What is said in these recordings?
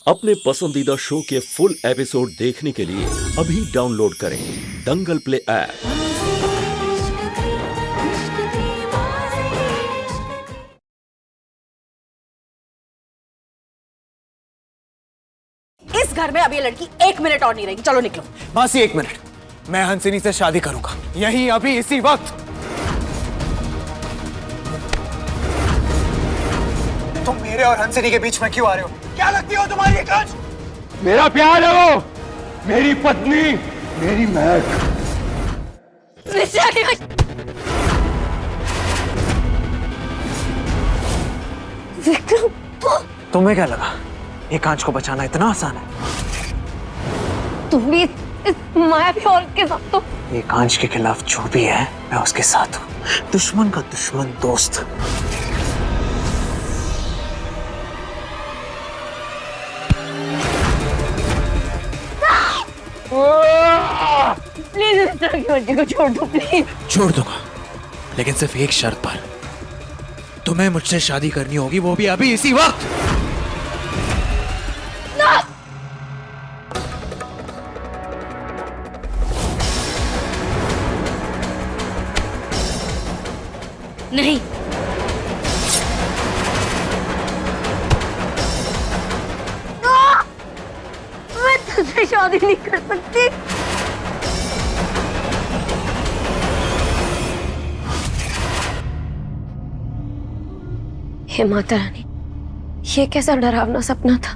अपने पसंदीदा शो के फुल एपिसोड देखने के लिए अभी डाउनलोड करें दंगल प्ले ऐप। इस घर में अब ये लड़की 1 मिनट और नहीं रहेगी। चलो निकलो। मासी 1 मिनट, मैं हंसिनी से शादी करूंगा, यहीं अभी इसी वक्त। तुम मेरे और हंसिनी के बीच में क्यों आ रहे हो? क्या लगती हो तुम्हारी कांच? मेरा प्यार है वो, मेरी पत्नी, मेरी महक। विक्रम, तुम्हें क्या लगा ये कांच को बचाना इतना आसान है? तुम भी इस मायावी औरत के साथ तो। ये कांच के खिलाफ जो भी है मैं उसके साथ हूँ, दुश्मन का दुश्मन दोस्त। प्लीज इस तरह की मर्जी को छोड़ दो प्लीज। छोड़ दूंगा, लेकिन सिर्फ एक शर्त पर। तुम्हें मुझसे शादी करनी होगी, वो भी अभी इसी वक्त। नहीं, मैं तुझसे शादी नहीं कर सकती। हे माता रानी, ये कैसा डरावना सपना था।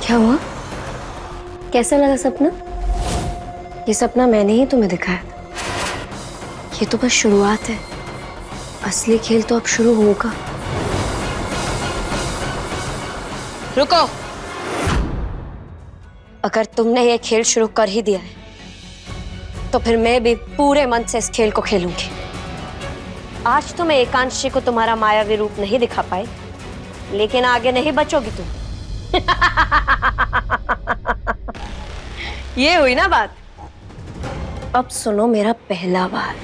क्या हुआ? कैसा लगा सपना? ये सपना मैंने ही तुम्हें दिखाया था। ये तो बस शुरुआत है, असली खेल तो अब शुरू होगा। रुको, अगर तुमने ये खेल शुरू कर ही दिया है तो फिर मैं भी पूरे मन से इस खेल को खेलूंगी। आज तो मैं एकांशी को तुम्हारा मायावी रूप नहीं दिखा पाई, लेकिन आगे नहीं बचोगी तुम। ये हुई ना बात। अब सुनो मेरा पहला वार।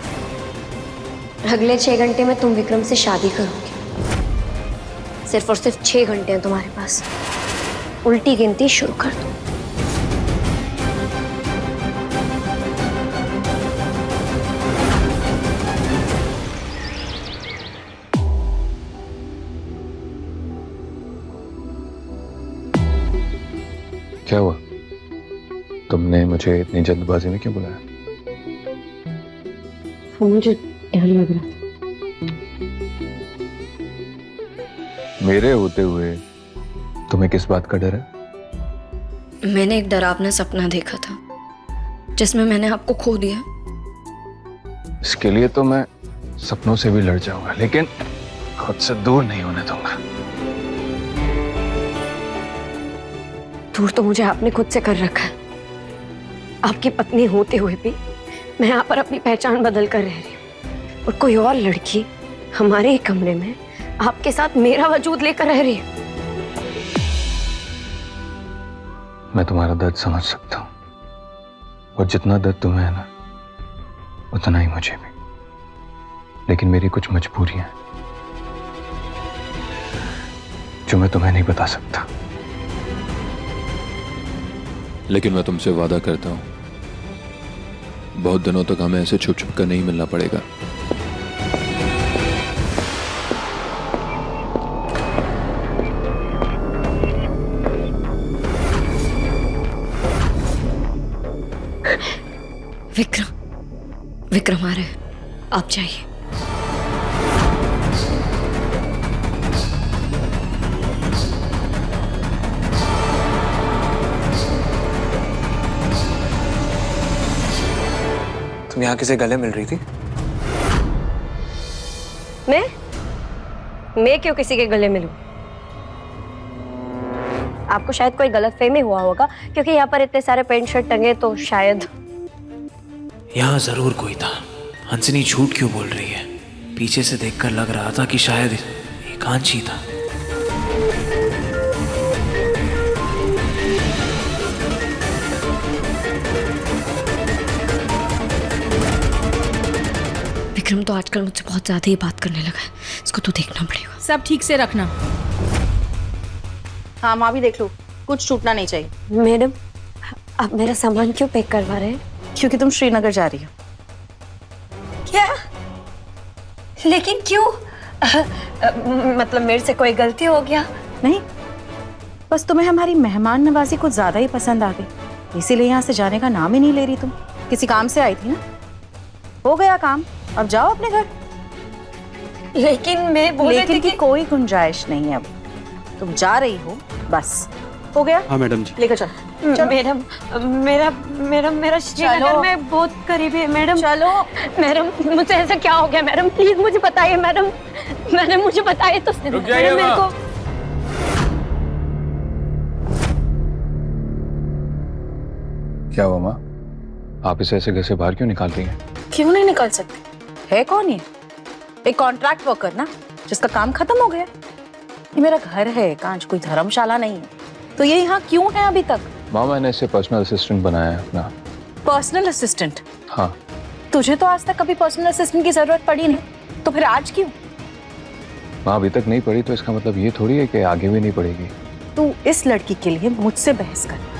अगले 6 घंटे में तुम विक्रम से शादी करोगे। सिर्फ और सिर्फ 6 घंटे हैं तुम्हारे पास। उल्टी गिनती शुरू कर दो। क्या हुआ? तुमने मुझे इतनी जल्दबाजी में क्यों बुलाया? मुझे डर लग रहा था। मेरे होते हुए तुम्हें किस बात का डर है? मैंने एक डरावना सपना देखा था जिसमें मैंने आपको खो दिया। इसके लिए तो मैं सपनों से भी लड़ जाऊंगा, लेकिन खुद से दूर नहीं होने दूंगा। दूर तो मुझे आपने खुद से कर रखा है। आपकी पत्नी होते हुए भी मैं यहाँ पर अपनी पहचान बदल कर रह रही हूँ, और कोई और लड़की हमारे ही कमरे में आपके साथ मेरा वजूद लेकर रह रही है। मैं तुम्हारा दर्द समझ सकता हूँ, और जितना दर्द तुम्हें है ना, उतना ही मुझे भी। लेकिन मेरी कुछ मजबूरियां हैं जो मैं तुम्हें नहीं बता सकता। लेकिन मैं तुमसे वादा करता हूं, बहुत दिनों तक हमें ऐसे छुप छुप कर नहीं मिलना पड़ेगा। विक्रम आ रहे हैं, आप जाइए। तुम यहाँ किसी गले मिल रही थी? मैं क्यों किसी के गले मिलूं? आपको शायद कोई गलतफहमी हुआ होगा, क्योंकि यहाँ पर इतने सारे पैंट शर्ट टंगे, तो शायद यहाँ जरूर कोई था। हंसिनी झूठ क्यों बोल रही है? पीछे से देखकर लग रहा था कि शायद एकांश ही था। विक्रम तो आजकल मुझसे बहुत ज़्यादा ही बात करने लगा है, इसको तो देखना पड़ेगा। सब ठीक से रखना। हाँ माँ भी देख लो, कुछ छूटना नहीं चाहिए। मैडम, आप मेरा सामान क्यों पैक करवा रहे हैं? क्योंकि तुम श्रीनगर जा रही हो। क्या? लेकिन क्यों? मतलब मेरे से कोई गलती हो गया? नहीं, बस तुम्हें हमारी मेहमान नवाजी कुछ ज्यादा ही पसंद आ गई, इसीलिए यहाँ से जाने का नाम ही नहीं ले रही। तुम किसी काम से आई थी ना, हो गया काम, अब जाओ अपने घर। लेकिन मैं बोल रही थी लेकिन कि की कोई गुंजाइश नहीं है, अब तुम जा रही हो, बस हो गया। हाँ मैडम जी। लेकर चलो। मैडम, मेरा श्रीनगर में बहुत करीब है मैडम। चलो मैडम, मुझसे ऐसा क्या हो गया मैडम? प्लीज मुझे बताइए मैडम। मैडम मुझे बताइए तो सही। जाइए मेरे को क्या हुआ माँ? आप इसे ऐसे घर से बाहर क्यों निकाल रही हैं? क्यों नहीं निकल सकते? है कौन ये? एक कॉन्ट्रैक्ट वर्कर ना, जिसका काम खत्म हो गया। ये मेरा घर है कांच, कोई धर्मशाला नहीं है। तो ये यहाँ क्यों है अभी तक? माँ, मैंने इसे पर्सनल असिस्टेंट बनाया है अपना। Personal assistant? हाँ। तुझे तो आज तक कभी पर्सनल असिस्टेंट की जरूरत पड़ी नहीं, तो फिर आज क्यों? माँ, अभी तक नहीं पड़ी तो इसका मतलब ये थोड़ी है कि आगे भी नहीं पड़ेगी। तू इस लड़की के लिए मुझसे बहस कर,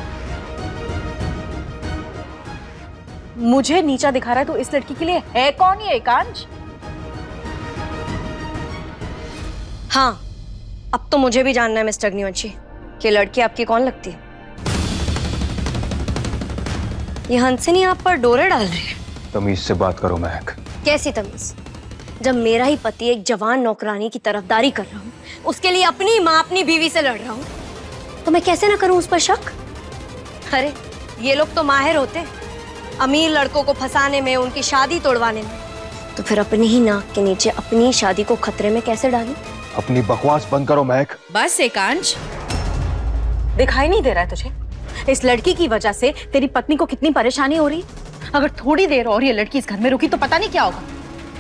मुझे नीचा दिखा रहा है। तो इस लड़की के लिए है कौन ये एकांश? हाँ, अब तो मुझे भी जानना है मिस्टर अग्निवंशी कि लड़की आपकी कौन लगती है। ये हंसिनी आप पर डोरे डाल रही है। तमीज से बात करो महक। कैसी तमीज? जब मेरा ही पति एक जवान नौकरानी की तरफदारी कर रहा हूँ, उसके लिए अपनी माँ अपनी बीवी से लड़ रहा हूँ, तो मैं कैसे ना करूँ उस पर शक? अरे ये लोग तो माहिर होते हैं अमीर लड़कों को फंसाने में, उनकी शादी तोड़वाने में। तो फिर अपनी ही नाक के नीचे अपनी शादी को खतरे में कैसे डालूं? अपनी बकवास बंद करो महक। बस एकांश, दिखाई नहीं दे रहा है तुझे? इस लड़की की वजह से तेरी पत्नी को कितनी परेशानी हो रही। अगर थोड़ी देर और ये लड़की इस घर में रुकी तो पता नहीं क्या होगा।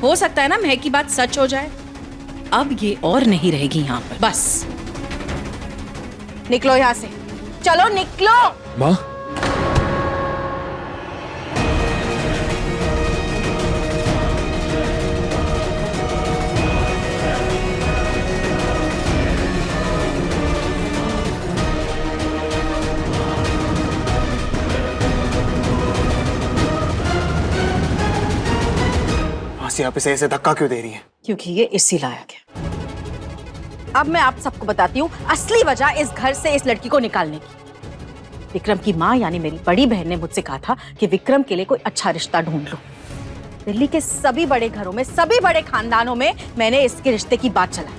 हो सकता है ना महक की बात सच हो जाए। अब ये और नहीं रहेगी यहाँ पर, बस निकलो यहाँ से, चलो निकलो। माँ, आप इसे ऐसे धक्का क्यों दे रही है? क्योंकि ये इसी लायक है। अब मैं आप सबको बताती हूँ असली वजह इस घर से इस लड़की को निकालने की। विक्रम की माँ यानी मेरी बड़ी बहन ने मुझसे कहा था कि विक्रम के लिए कोई अच्छा रिश्ता ढूंढ लो। दिल्ली के सभी बड़े घरों में, सभी बड़े खानदानों में मैंने इसके रिश्ते की बात चलाई,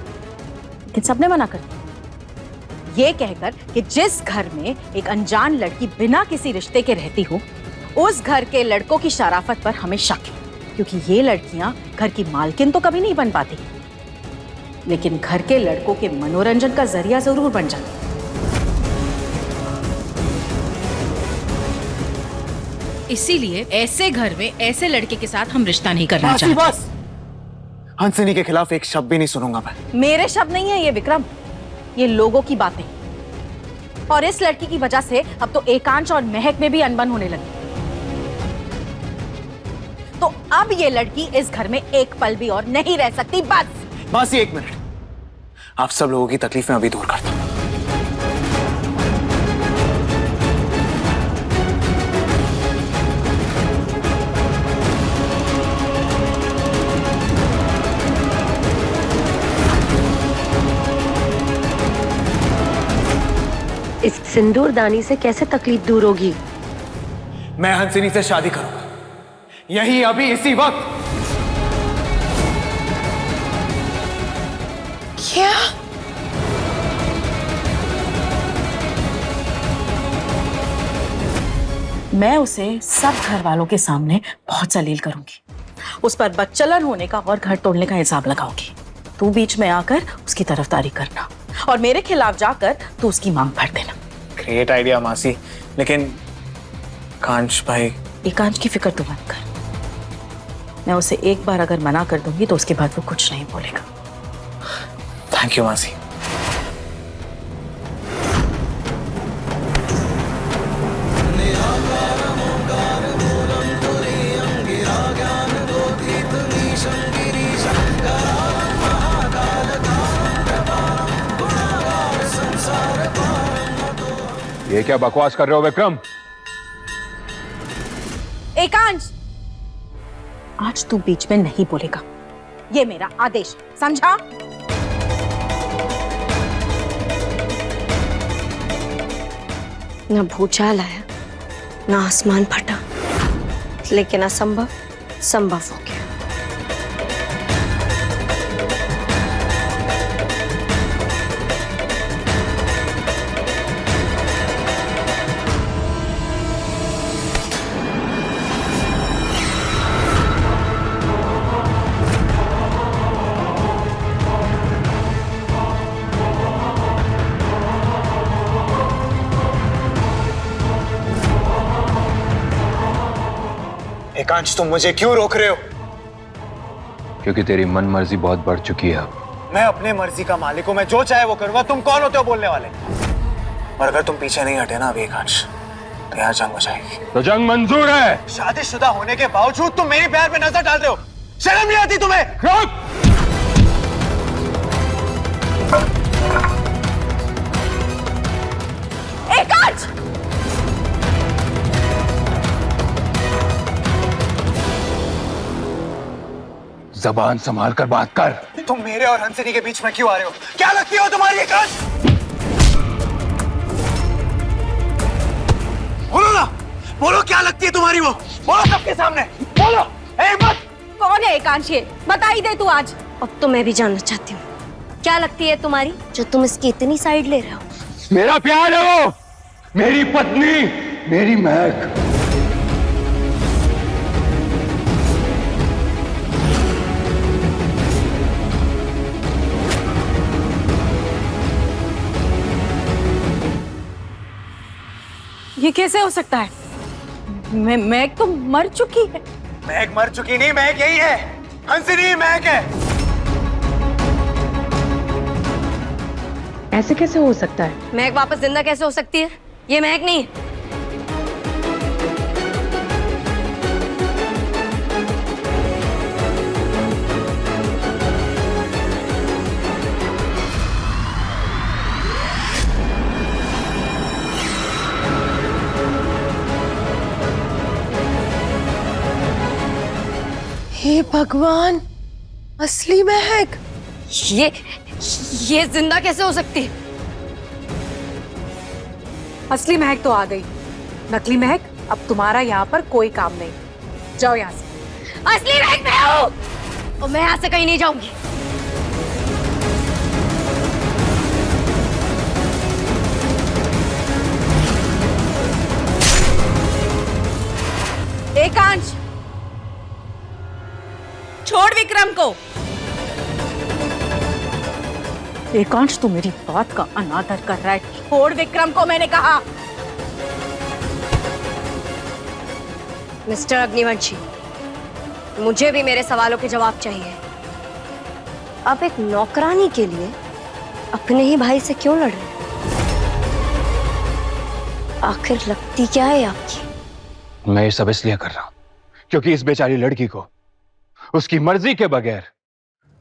लेकिन सबने मना कर दिया, ये कहकर कि जिस घर में एक अनजान लड़की बिना किसी रिश्ते के रहती हो, उस घर के लड़कों की शराफत पर हमें शक है, क्योंकि ये लड़कियां घर की मालकिन तो कभी नहीं बन पाती, लेकिन घर के लड़कों के मनोरंजन का जरिया जरूर बन जाती। इसीलिए ऐसे घर में ऐसे लड़के के साथ हम रिश्ता नहीं करना बस, चाहते। बस। हंसिनी के खिलाफ एक शब्द भी नहीं सुनूंगा मैं। मेरे शब्द नहीं है ये विक्रम, ये लोगों की बातें। और इस लड़की की वजह से अब तो एकांश और महक में भी अनबन होने लगी। तो अब ये लड़की इस घर में एक पल भी और नहीं रह सकती। बस एक मिनट, आप सब लोगों की तकलीफें अभी दूर करता हूं। इस सिंदूरदानी से कैसे तकलीफ दूर होगी? मैं हंसिनी से शादी करूंगा, यही अभी इसी वक्त। क्या? मैं उसे सब घर वालों के सामने बहुत जलील करूंगी, उस पर बदचलन होने का और घर तोड़ने का इल्जाम लगाऊंगी। तू बीच में आकर उसकी तरफदारी करना और मेरे खिलाफ जाकर तू उसकी मांग भर देना। ग्रेट आइडिया मासी, लेकिन कांच भाई। एकांश की फिक्र तू मत कर, मैं उसे एक बार अगर मना कर दूंगी तो उसके बाद वो कुछ नहीं बोलेगा। थैंक यू मासी। ज्ञान ये क्या बकवास कर रहे हो विक्रम? एकांश, आज तू बीच में नहीं बोलेगा, ये मेरा आदेश, समझा? ना भूचाल आया ना आसमान फटा, लेकिन असंभव संभव हो गया। एकांश, तुम मुझे क्यों रोक रहे हो? क्योंकि तेरी मन मर्जी बहुत बढ़ चुकी है अब। मैं अपने मर्जी का मालिक हूं, मैं जो चाहे वो करूंगा। तुम कौन होते हो बोलने वाले? और अगर तुम पीछे नहीं हटे ना अभी एकांश, तो यहाँ जंग हो जाएगी। तो जंग मंजूर है। शादीशुदा होने के बावजूद तुम मेरी प्यार पे नजर डाल रहे हो, शर्म नहीं आती तुम्हें? रुक! एकांश! जबान संभाल कर बात कर। तुम मेरे और हंसिनी के बीच में क्यों आ रहे हो? क्या लगती हो तुम्हारी एकांश? बोलो ना, बोलो क्या लगती है तुम्हारी वो? बोलो सबके सामने, बोलो। मत। कौन है एकांश ये? बता ही दे तू आज। अब तो मैं भी जानना चाहती हूँ, क्या लगती है तुम्हारी जो तुम इसकी इतनी साइड ले रहे हो? मेरा प्यार है वो, मेरी पत्नी, मेरी महक। ये कैसे हो सकता है? महक तो मर चुकी है। महक मर चुकी नहीं, महक यही है। हंसिनी महक है। ऐसे कैसे हो सकता है? महक वापस जिंदा कैसे हो सकती है? ये महक नहीं है। हे भगवान, असली महक! ये जिंदा कैसे हो सकती है? असली महक तो आ गई, नकली महक अब तुम्हारा यहाँ पर कोई काम नहीं। जाओ यहाँ से। असली महक मैं हूँ और मैं यहाँ से कहीं नहीं जाऊंगी। एकांश, छोड़ विक्रम को। एकांश, तू मेरी बात का अनादर कर रहा है। छोड़ विक्रम को, मैंने कहा। मिस्टर अग्निवंशी, मुझे भी मेरे सवालों के जवाब चाहिए। आप एक नौकरानी के लिए अपने ही भाई से क्यों लड़ रहे हैं? आखिर लगती क्या है आपकी? मैं ये सब इसलिए कर रहा हूं क्योंकि इस बेचारी लड़की को उसकी मर्जी के बगैर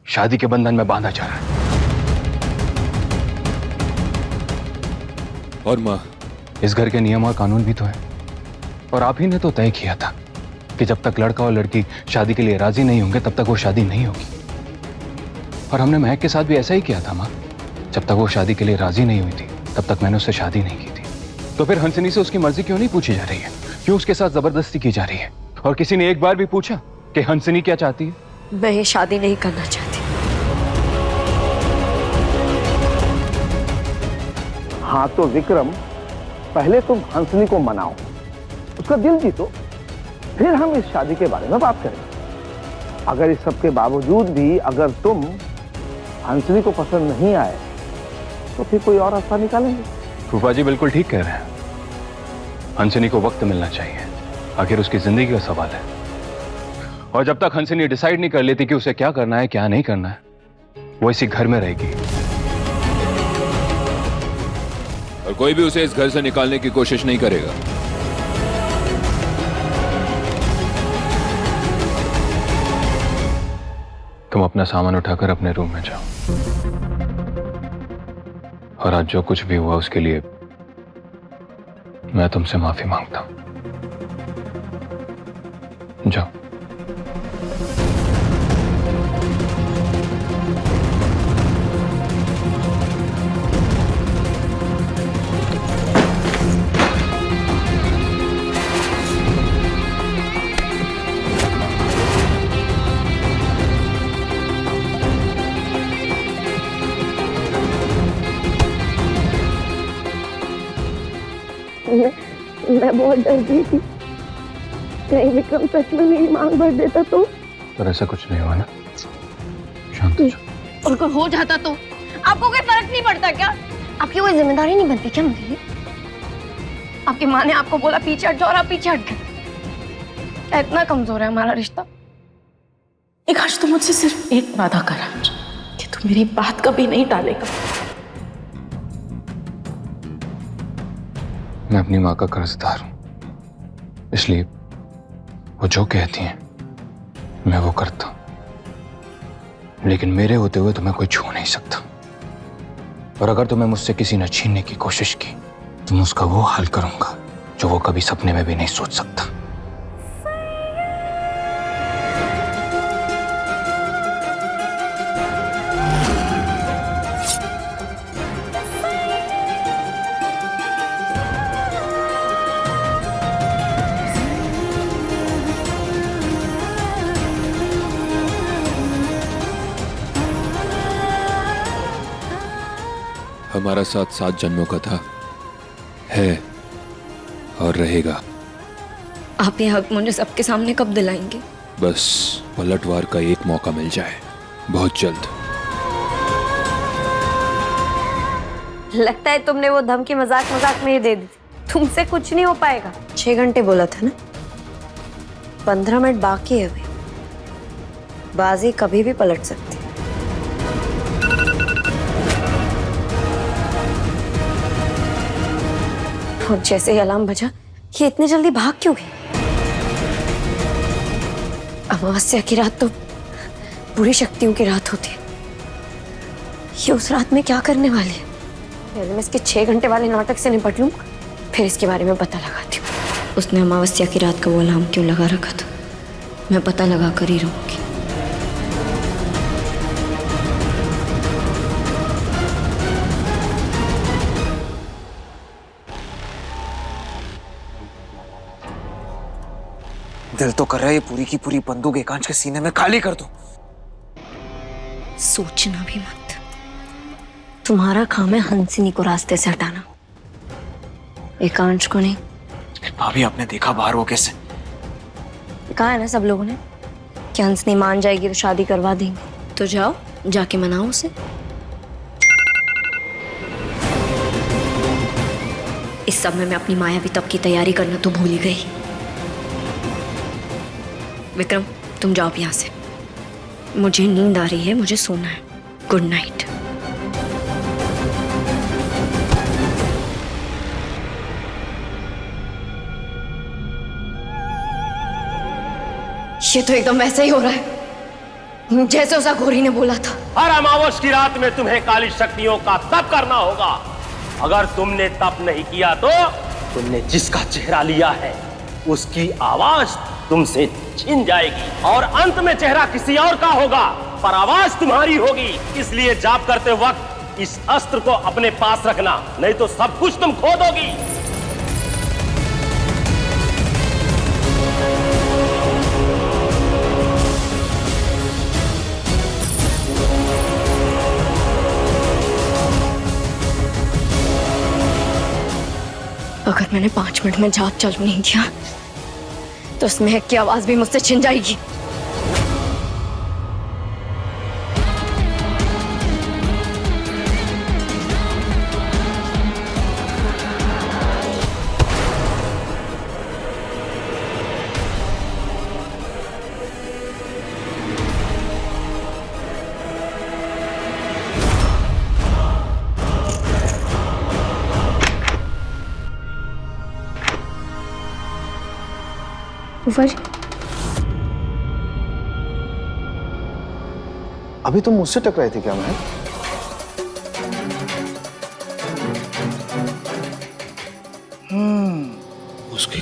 शादी के बंधन में बांधा जा रहा है। और माँ, इस घर के नियम और कानून भी तो है, और आप ही ने तो तय किया था कि जब तक लड़का और लड़की शादी के लिए राजी नहीं होंगे तब तक वो शादी नहीं होगी। और हमने महक के साथ भी ऐसा ही किया था माँ। जब तक वो शादी के लिए राजी नहीं हुई थी तब तक मैंने उससे शादी नहीं की थी। तो फिर हंसिनी से उसकी मर्जी क्यों नहीं पूछी जा रही है? क्यों उसके साथ जबरदस्ती की जा रही है? और किसी ने एक बार भी पूछा कि हंसिनी क्या चाहती है? मैं ये शादी नहीं करना चाहती। हाँ तो विक्रम, पहले तुम हंसनी को मनाओ, उसका दिल जीतो, फिर हम इस शादी के बारे में बात करें। अगर इस सब के बावजूद भी अगर तुम हंसनी को पसंद नहीं आए तो फिर कोई और रास्ता निकालेंगे। फूफा जी बिल्कुल ठीक कह रहे हैं। हंसिनी को वक्त मिलना चाहिए, आखिर उसकी जिंदगी का सवाल है। और जब तक हंसिनी डिसाइड नहीं कर लेती कि उसे क्या करना है क्या नहीं करना है, वो इसी घर में रहेगी। और कोई भी उसे इस घर से निकालने की कोशिश नहीं करेगा। तुम अपना सामान उठाकर अपने रूम में जाओ, और आज जो कुछ भी हुआ उसके लिए मैं तुमसे माफी मांगता हूं। जाओ। मैं बहुत डर गई थी, कहीं विक्रम सच में मेरी मांग भर देता तो। पर ऐसा कुछ नहीं हुआ ना? शांत हो जाओ। और अगर हो जाता तो आपको कोई फर्क नहीं पड़ता क्या? आपकी कोई जिम्मेदारी नहीं बनती क्या मेरी? आपकी माँ ने आपको बोला पीछे हट जाओ और आप पीछे हट गए। क्या इतना कमजोर है हमारा रिश्ता? एक आज तो मुझसे सिर्फ एक वादा करा कि तू मेरी बात कभी नहीं टालेगा। मैं अपनी माँ का कर्जदार हूं, इसलिए वो जो कहती हैं मैं वो करता हूं। लेकिन मेरे होते हुए तुम्हें कोई छू नहीं सकता। और अगर तुम्हें मुझसे किसी ने छीनने की कोशिश की तो मैं उसका वो हाल करूंगा जो वो कभी सपने में भी नहीं सोच सकता। हमारा साथ 7 जन्मों का था, है और रहेगा। आप ये हक मुझे सबके सामने कब दिलाएंगे? बस पलटवार का एक मौका मिल जाए, बहुत जल्द। लगता है तुमने वो धमकी मजाक मजाक में ही दे दी थी। तुमसे कुछ नहीं हो पाएगा। 6 घंटे बोला था ना, 15 मिनट बाकी है अभी। बाजी कभी भी पलट सकती है। और जैसे ही अलार्म बजा, ये इतने जल्दी भाग क्यों गई? अमावस्या की रात तो बुरी शक्तियों की रात होती है। ये उस रात में क्या करने वाली है? पहले मैं इसके 6 घंटे वाले नाटक से निपट लूं, फिर इसके बारे में पता लगाती हूँ। उसने अमावस्या की रात का वो अलार्म क्यों लगा रखा था, मैं पता लगा कर ही रहूंगी। दिल तो कर रहा है ये पूरी की पूरी बंदूक एकांश के सीने में खाली कर दूं। सोचना भी मत। तुम्हारा काम है हंसिनी को रास्ते से हटाना, एकांश को नहीं। भाभी आपने देखा बाहर वो कैसे? कहा है ना सब लोगों ने कि हंसनी मान जाएगी तो शादी करवा देंगे। तो जाओ, जाके मनाओ उसे। इस सब में मैं अपनी मायावी तप की तैयारी करना तो भूल ही गई। विक्रम, तुम जाओ यहाँ से। मुझे नींद आ रही है, मुझे सोना है। Good night. ये तो एकदम वैसा ही हो रहा है जैसे उस घोरी ने बोला था। हर अमावस की रात में तुम्हें काली शक्तियों का तप करना होगा। अगर तुमने तप नहीं किया तो तुमने जिसका चेहरा लिया है उसकी आवाज तुमसे छिन जाएगी और अंत में चेहरा किसी और का होगा, पर आवाज तुम्हारी होगी। इसलिए जाप करते वक्त इस अस्त्र को अपने पास रखना, नहीं तो सब कुछ तुम खो दोगी। अगर मैंने 5 मिनट में जाप चालू नहीं किया तो उस महक की आवाज भी मुझसे छिन जाएगी। फूफा जी, अभी तुम मुझसे टकराई थी क्या? मैं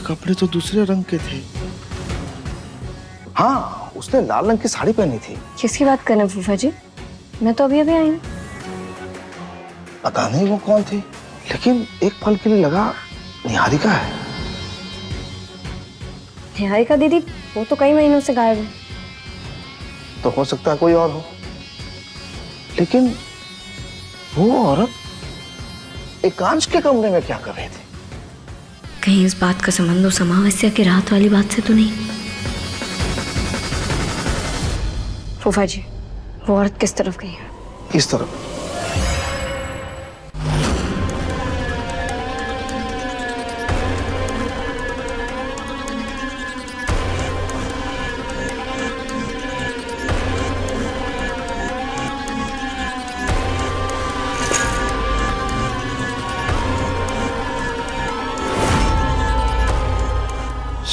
कपड़े तो दूसरे रंग के थे। हाँ, उसने लाल रंग की साड़ी पहनी थी। किसकी बात कर रहे हैं फूफा जी? मैं तो अभी अभी आई हूँ। पता नहीं वो कौन थी, लेकिन एक पल के लिए लगा निहारिका है। निहारिका दीदी वो तो कई महीनों से गायब है। तो हो सकता है कोई और हो, लेकिन वो औरत एकांश के कमरे में क्या कर रही थी? कहीं इस बात का संबंध उस अमावस्या की रात वाली बात से तो नहीं? फूफा जी, वो औरत किस तरफ गई है? इस तरफ।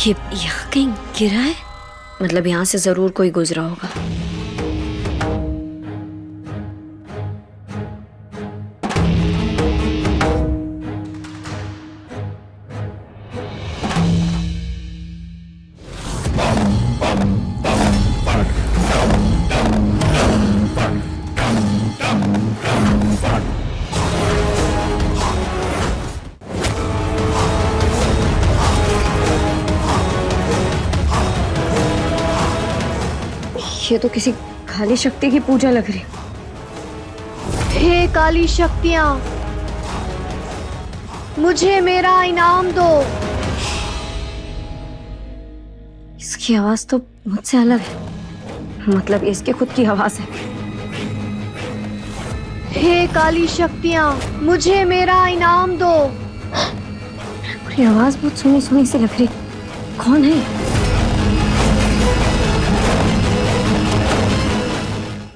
ये यहाँ कहीं गिरा है? मतलब यहाँ से जरूर कोई गुजरा होगा। ये तो किसी काली शक्ति की पूजा लग रही। हे काली शक्तियां, मुझे मेरा इनाम दो। इसकी आवाज तो मुझसे अलग है, मतलब इसकी खुद की आवाज है। हे काली शक्तियां, मुझे मेरा इनाम दो। पूरी आवाज बहुत सुनी सुनी सी लग रही। कौन है?